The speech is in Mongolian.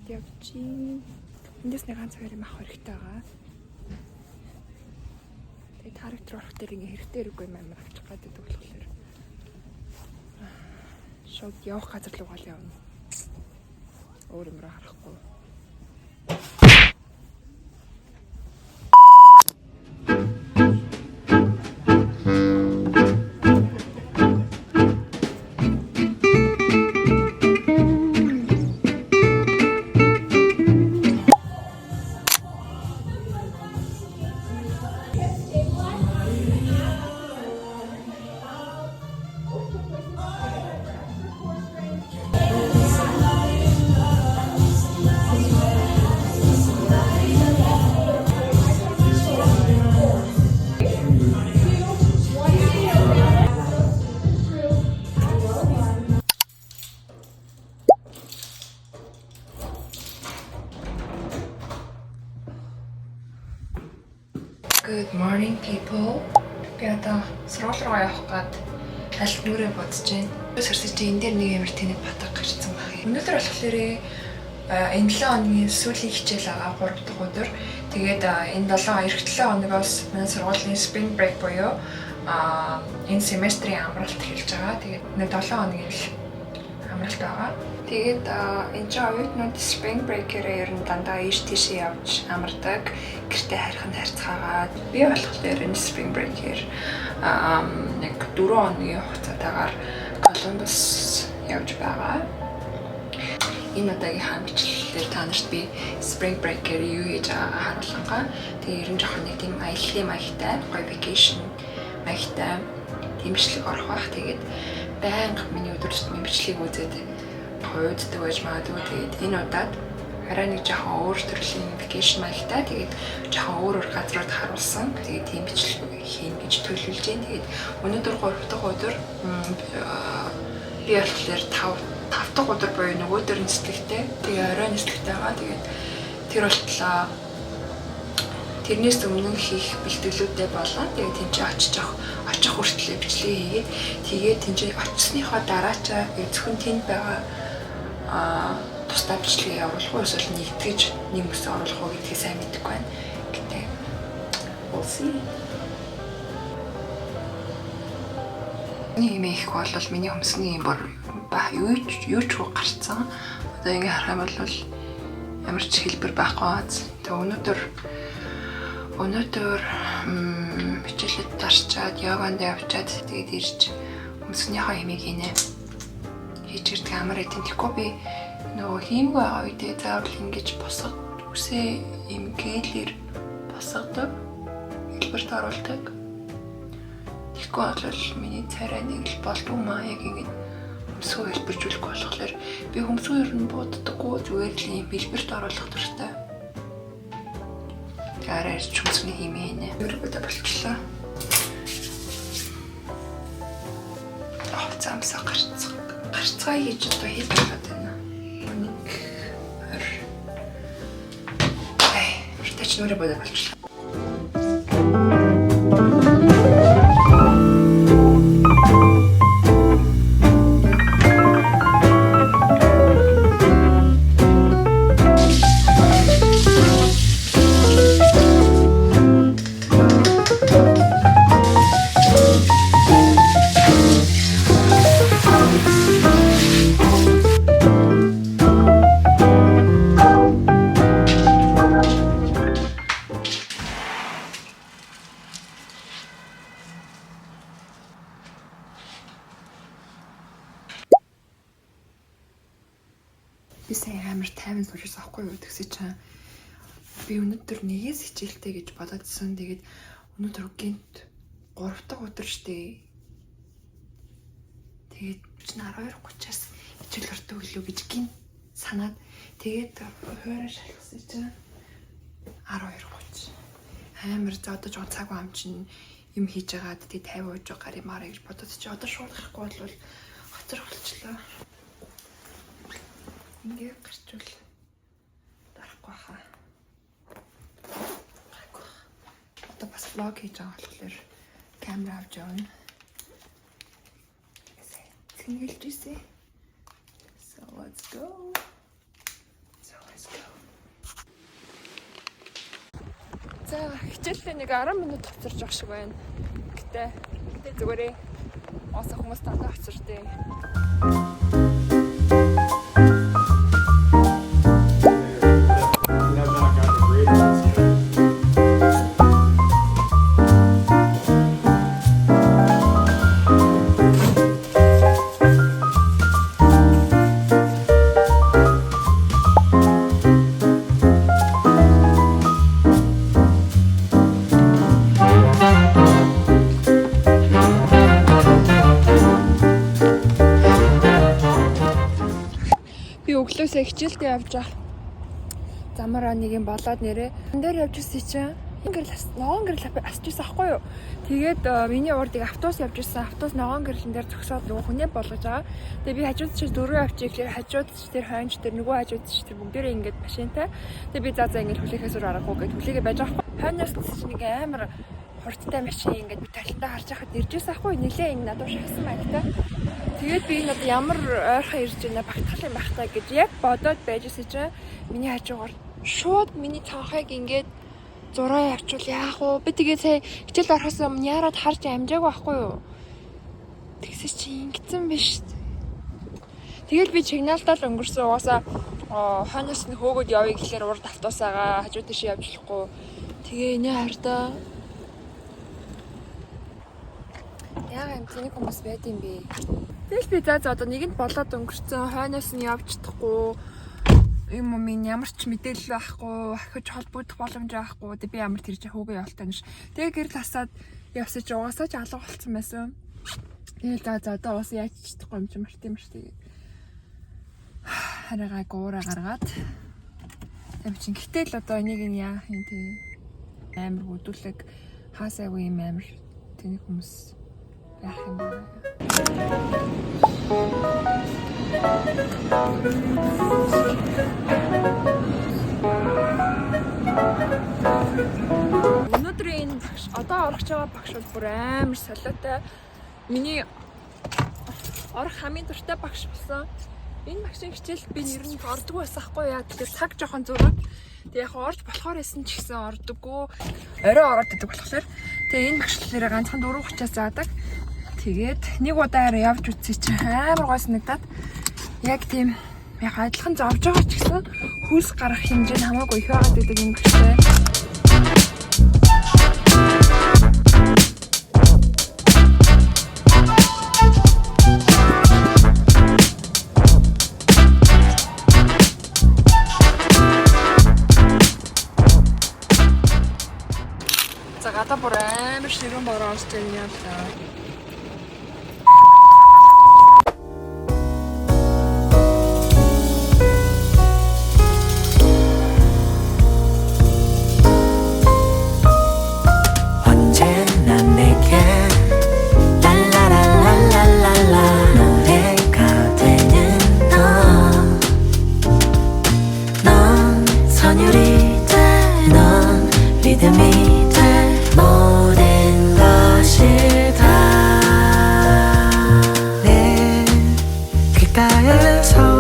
явчих. Эндээс нэг ганц хоёр юм авах хэрэгтэй байгаа. Тэгээ тарагт орох дээр ингээ хэрэгтэй хэрэггүй юм амар авчих гадаг болохоор шууд явах газар руу гал явна. Өөр юм руу харахгүй. Good morning people. Би одоо сургууль руу явах гээд аль нүрээ бодож байна. Сөрсөж энэ дээр нэг амар тэнэг батга гарсан байна. Өнөөдөр болохоор энэ 7 хоногийн сүүлийн хичээл байгаа 3 дахь өдөр. Тэгээд энэ 7 хоногоос манай сургуулийн spring break буюу энэ семестрийн амралт эхэлж байгаа. Тэгээд нэг 7 хоногийн амралт байгаа. Тэгээд энэ чинь оюутнууд spring break-ээрээ ер нь дандаа ийш тийшээ явж амардаг. Гэртээ харих нь харьцаагаад би болохоор энэ spring break-ээр нэг 4 хоногийн хугацаатаагаар Колумбус явж байгаа. Энэ удаагийн хамтчлалээр та нарт би spring break-ээр юу хийж байгаагаа харуулгаа. Тэгээд ер нь жоохон нэг тийм аяллаа маягтай, гоё vacation маягтай тэмцлэг орох бах. Тэгээд байнга миний өдөр тутмын бичлэгийг үзээд хойддаг байж магадгүй. Тэгээд энэ удаад арай нэг жоохон өөр төрлийн vacation маягтай. Тэгээд жоохон өөр газрууд харуулсан. Тэгээд тийм бичлэг хийн гэж төлөвлөж байна. Тэгээд өнөөдөр 3 дахь өдөр би болохоор 5 дахь өдөр буюу нөгөөдөр нислэгтэй. Тэгээд орой нислэгтэй байгаа. Тэгээд тэр болтлоо тэрнээс өмнө хийх бэлтгэлүүдтэй болоо. Тэгээд тэнцээ очих хүртлээр бичлэгээ хийгээд тэнцээ очисныхоо дараачаа зөвхөн тэнд байгаа тусдаа бичлэгээ явуулах уу эсвэл нэгтгэж нэг мөсө оруулах уу гэдгийг сайн мэдэхгүй байна. Гэтэ we'll see. Ийм их бол миний хөмсгний бүр юу ч гарцсан. Одоо ингэ харах юм бол ямар ч хэлбэр байхгүй. Тэгээ өнөөдөр хичээлд дарчаад яванд явчаад тэгээд ирж өмсгнийхөө хэмийг хийнэ. Хийж ирдэг амар эдэн. Тэгэхгүй би нөгөө хиймгүй байгаа үедээ заавал ингэж босгод үсээ юм гэлээр босгодог. Хэлбэрт оруулдаг. Тэгэхгүй бол миний царай нэг л болдгоо маа яг ингэ өмсгөө хэлбэржүүлэх болохоор би хөмсгөө ер нь бууддаггүй зүгээр л юм хэлбэрт оруулах дуртай. Арай чүмсний химээ нэ. Өргөдө болчихлоо. Замсаа гарцгаа хийж одоо хийж байгаа байна. Нэг уртач нүрэ бодож болчихлоо. Би сайн амар тайван суужс авахгүй юу тэгсэж чам. Би өнөөдөр нэгээс хичээлтэй гэж бодоодсэн. Тэгээд өнөөдөр гинт 3 дахь өдөр штэ. Тэгээд 12:30-аас хичээл ордог гэлөө гэж гинт санаад тэгээд хуурай шалгасан чинь 12:30. Амар зодож цаг ам чинь юм хийж байгаад тэг 50 ууж байгаа юм аа гэж бодоод чи одоо шууд гарахгүй бол хоцрох болчлоо. Ингээ гарчвал дарахгүй хаа. Одоо бас влог хийж байгаа болохоор камера авч явна. Цэнгэлж ирсэн. So let's go. So let's За хичээлээ нэг 10 минут хоцорж явах шиг байна. Гэтэ зүгээрээ оос хүмүүс дандаа хоцордээ. Өглөөсөө хичээлдээ явж байгаа. Замаараа нэг юм болоод нэрээ. Ан дээр явж ирсэн чинь ногоон гэрэл асчихсан аахгүй юу. Тэгээд миний урдыг автобус явж ирсэн. Автобус ногоон гэрлэн дээр зогсоод нөгөө хүнээ болгож байгаа. Тэгээд би хажууд чи дөрөв авчих гэхээр хажууд чи тэр хойнч тэр нөгөө хажууд чи тэр бүгдээрээ ингэж машинтай. Тэгээд би заа ингэж хүлээхээс өөр аргагүй гэж хүлээгээ байж байгаа. Хойноос чи нэг амар хурдтай машин ингэж би талентаа харж байхад иржсэн аахгүй юу. Нилээ ингэ надад шахсан байгатай. Тэгээд би надад ямар ойрхон ирж байна багтах юм байх таа гэж яг бодоод байжсэн чинь миний хажуугаар шууд миний цаахыг ингээд зураа явуул яах вэ? Би тэгээ сая хичээл орохоос өмнө яарад харж амжаагүй байхгүй юу? Тэгсээ чи ингэсэн биш. Тэгэл би чигналтал өнгөрсөн угаасаа хойноос нь хөөгөөд явъя гэхээр урд автосаага хажуу тийш явж болохгүй. Тэгээ инээ хардаа. Яагаад юм тэнэг хүмүүс байд юм бэ? Тэгэл би за одоо нэгэнд болоод өнгөрцөн хойноос нь явж чадахгүй юм минь ямар ч мэдээлэл байхгүй, ахиж холбогдох боломж байхгүй. Тэг би ямар тэр чинь хөөгөө явалтаа гэж. Тэгээ гэрэл хасаад явсаж угаасаа ч алга болцсон байсан. Тэгэл за одоо уус яаж чадахгүй юм чи марти. Хараагаа гуураа гаргаад. Тэг чи гэтэл одоо энийг нь яах юм те. Амар хөдөлөг хаасаагүй юм амар тэнэг хүмүүс яах юм бэ? Өнөөдрийн багш одоо орох байгаа багш бол бүр амар солиотой. Миний орох хамгийн дуртай багш болсон. Энэ багшийн хичээлд би нэр нь ордгоо байсан хгүй яа. Тэгэхээр цаг жоохон зураг. Тэг яг орж болохоор байсан ч гэсэн ордоггүй. Орой ороод идэг болохоор. Тэгээ энэ багшлалаараа ганцхан 4:30-аас заадаг. Тэгээд нэг удаа явж үзье чи амар гой санагдаад яг тийм яг адилхан зовж байгаа ч гэсэн хөлс гарах хэмжээ нь хамаагүй их байгаад байдаг юм гэхтэй. За гадаа бүр амар ширүүн бороо онцтой юм яа та. 귓가에서